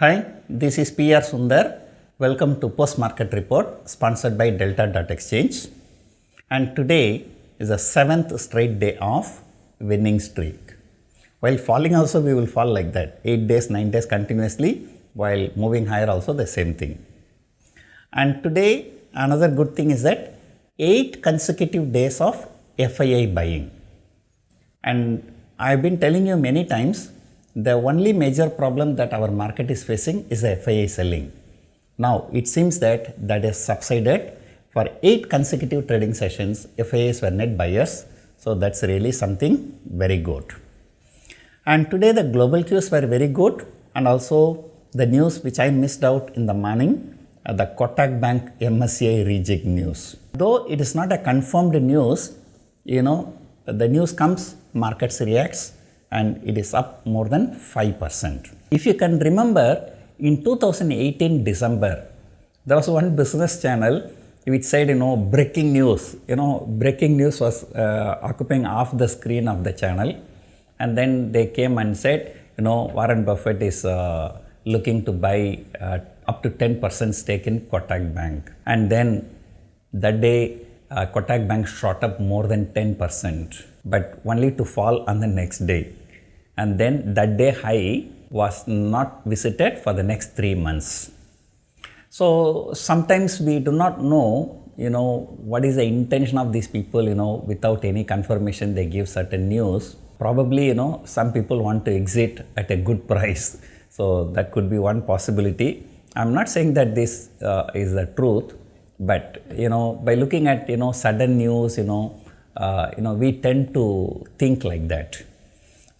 Hi, this is PR Sundar. Welcome to Post Market Report sponsored by Delta.Exchange. And today is the 7th straight day of winning streak. While falling also we will fall like that, 8 days, 9 days continuously, while moving higher also the same thing. And today another good thing is that 8 consecutive days of FII buying. And I have been telling you many times, the only major problem that our market is facing is the FII selling. Now it seems that has subsided. For 8 consecutive trading sessions, FIIs were net buyers. So that's really something very good. And today the global cues were very good, and also the news which I missed out in the morning, the KOTAK Bank MSCI rejig news. Though it is not a confirmed news, the news comes, markets reacts, and it is up more than 5%. If you can remember, in 2018 December, there was one business channel which said, breaking news. Breaking news was occupying half the screen of the channel. And then they came and said, Warren Buffett is looking to buy up to 10% stake in KOTAK Bank. And then that day, KOTAK Bank shot up more than 10%, but only to fall on the next day. And then that day high was not visited for the next 3 months. So sometimes we do not know, what is the intention of these people, without any confirmation they give certain news. Probably, some people want to exit at a good price. So that could be one possibility. I'm not saying that this is the truth, but, by looking at, sudden news, we tend to think like that.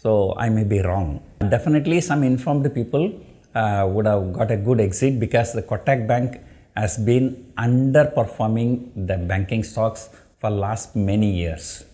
So I may be wrong. Definitely some informed people would have got a good exit, because the KOTAK Bank has been underperforming the banking stocks for last many years.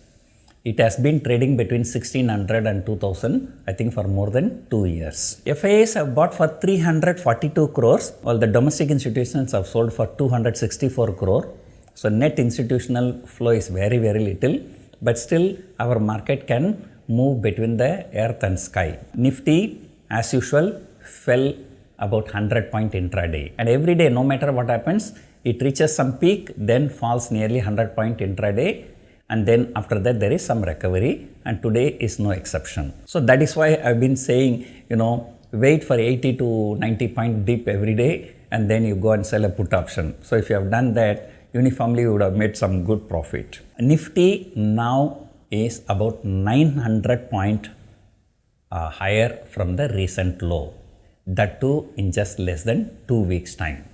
It has been trading between 1600 and 2000, I think, for more than 2 years. FIIs have bought for 342 crores, while the domestic institutions have sold for 264 crore. So net institutional flow is very, very little, but still our market can move between the earth and sky. Nifty, as usual, fell about 100 point intraday. And every day, no matter what happens, it reaches some peak, then falls nearly 100 point intraday. And then after that, there is some recovery. And today is no exception. So that is why I've been saying, wait for 80 to 90 point dip every day, and then you go and sell a put option. So if you have done that, uniformly you would have made some good profit. Nifty now is about 900 point higher from the recent low. That too in just less than 2 weeks time.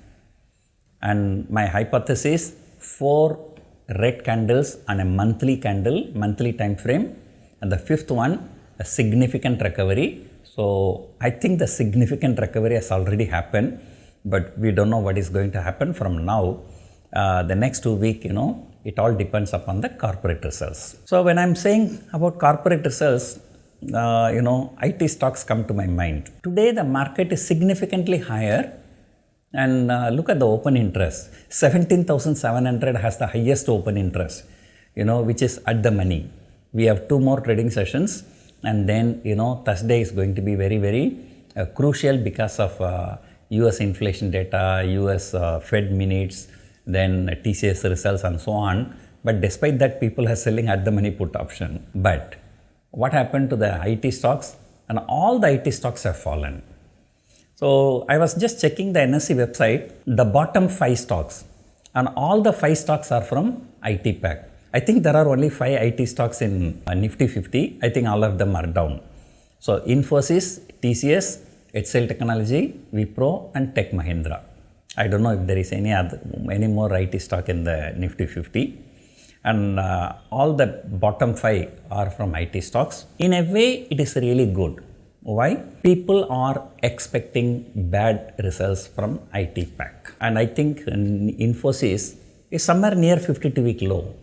And my hypothesis, 4 red candles on a monthly time frame, and the 5th one, a significant recovery. So I think the significant recovery has already happened, but we don't know what is going to happen from now. The next 2 weeks, it all depends upon the corporate results. So when I'm saying about corporate results, IT stocks come to my mind. Today the market is significantly higher, and look at the open interest. 17,700 has the highest open interest, which is at the money. We have 2 more trading sessions, and then, Thursday is going to be very, very crucial because of US inflation data, US Fed minutes, then TCS results and so on. But despite that, people are selling at the money put option. But what happened to the IT stocks? And all the IT stocks have fallen. So I was just checking the NSE website, the bottom 5 stocks, and all the 5 stocks are from IT pack. I think there are only 5 IT stocks in Nifty 50. I think all of them are down. So Infosys, TCS, HCL Technology, Wipro, and Tech Mahindra. I don't know if there is any more IT stock in the Nifty 50. And all the bottom 5 are from IT stocks. In a way, it is really good. Why? People are expecting bad results from IT pack. And I think Infosys is somewhere near 52-week low.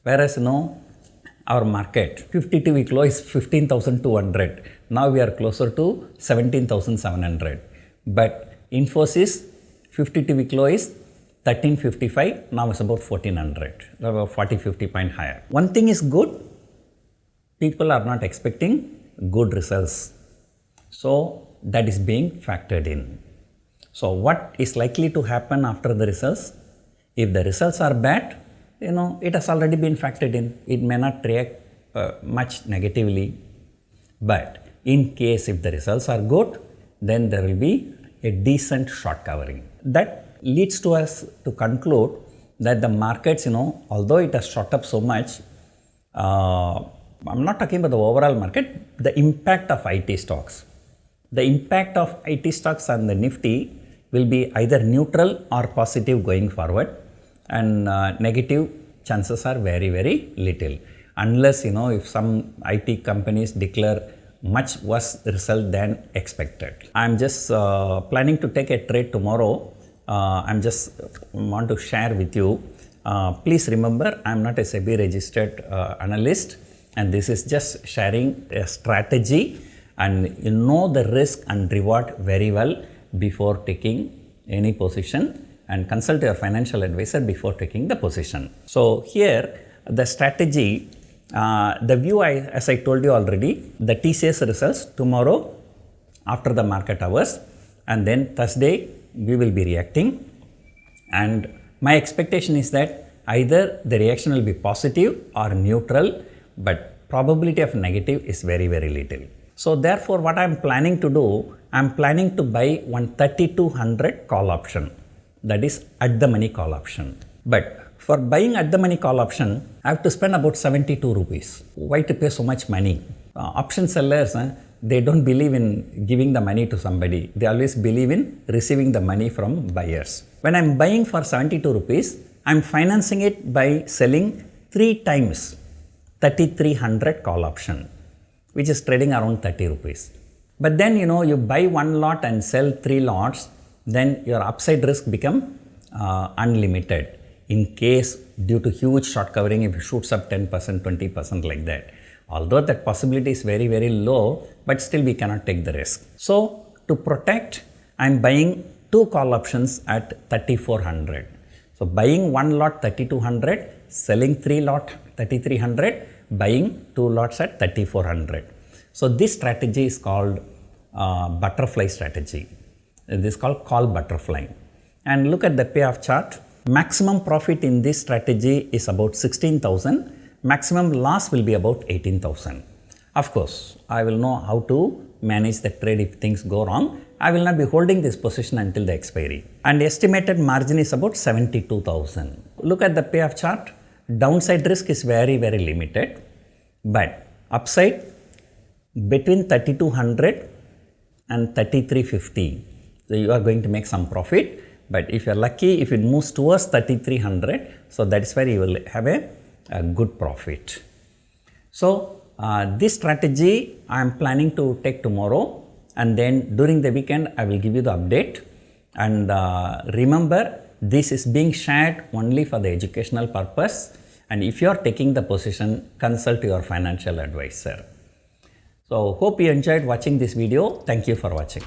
Whereas, our market, 52-week low is 15,200. Now we are closer to 17,700. But Infosys, 52-week low is 1355, now it's about 1400, about 40-50 point higher. One thing is good, people are not expecting good results. So that is being factored in. So what is likely to happen after the results? If the results are bad, it has already been factored in. It may not react much negatively. But in case if the results are good, then there will be a decent short covering. That leads to us to conclude that the markets, although it has shot up so much, I'm not talking about the overall market, the impact of IT stocks. The impact of IT stocks on the Nifty will be either neutral or positive going forward, and negative chances are very, very little. Unless, if some IT companies declare much worse result than expected. I'm just planning to take a trade tomorrow. I'm just want to share with you. Please remember, I'm not a SEBI registered analyst, and this is just sharing a strategy, and the risk and reward very well before taking any position, and consult your financial advisor before taking the position. So here the strategy, the view as I told you already, the TCS results tomorrow after the market hours, and then Thursday we will be reacting, and my expectation is that either the reaction will be positive or neutral, but probability of negative is very, very little. So therefore what I am planning to do, I am planning to buy one 3200 call option, that is at the money call option. But for buying at the money call option, I have to spend about 72 rupees. Why to pay so much money? Option sellers, they don't believe in giving the money to somebody. They always believe in receiving the money from buyers. When I'm buying for 72 rupees, I'm financing it by selling 3 times 3300 call option, which is trading around 30 rupees. But then, you buy 1 lot and sell 3 lots, then your upside risk become unlimited. In case due to huge short covering, if it shoots up 10%, 20% like that. Although that possibility is very, very low, but still we cannot take the risk. So to protect, I am buying 2 call options at 3400. So buying 1 lot 3200, selling 3 lot 3300, buying 2 lots at 3400. So this strategy is called butterfly strategy. This is called call butterfly. And look at the payoff chart. Maximum profit in this strategy is about 16,000. Maximum loss will be about 18,000. Of course, I will know how to manage the trade if things go wrong. I will not be holding this position until the expiry. And estimated margin is about 72,000. Look at the payoff chart. Downside risk is very, very limited. But upside between 3200 and 3350. So you are going to make some profit. But if you are lucky, if it moves towards 3300, so that is where you will have a good profit. So this strategy I am planning to take tomorrow, and then during the weekend I will give you the update. And remember, this is being shared only for the educational purpose, and if you are taking the position, consult your financial advisor. So hope you enjoyed watching this video. Thank you for watching.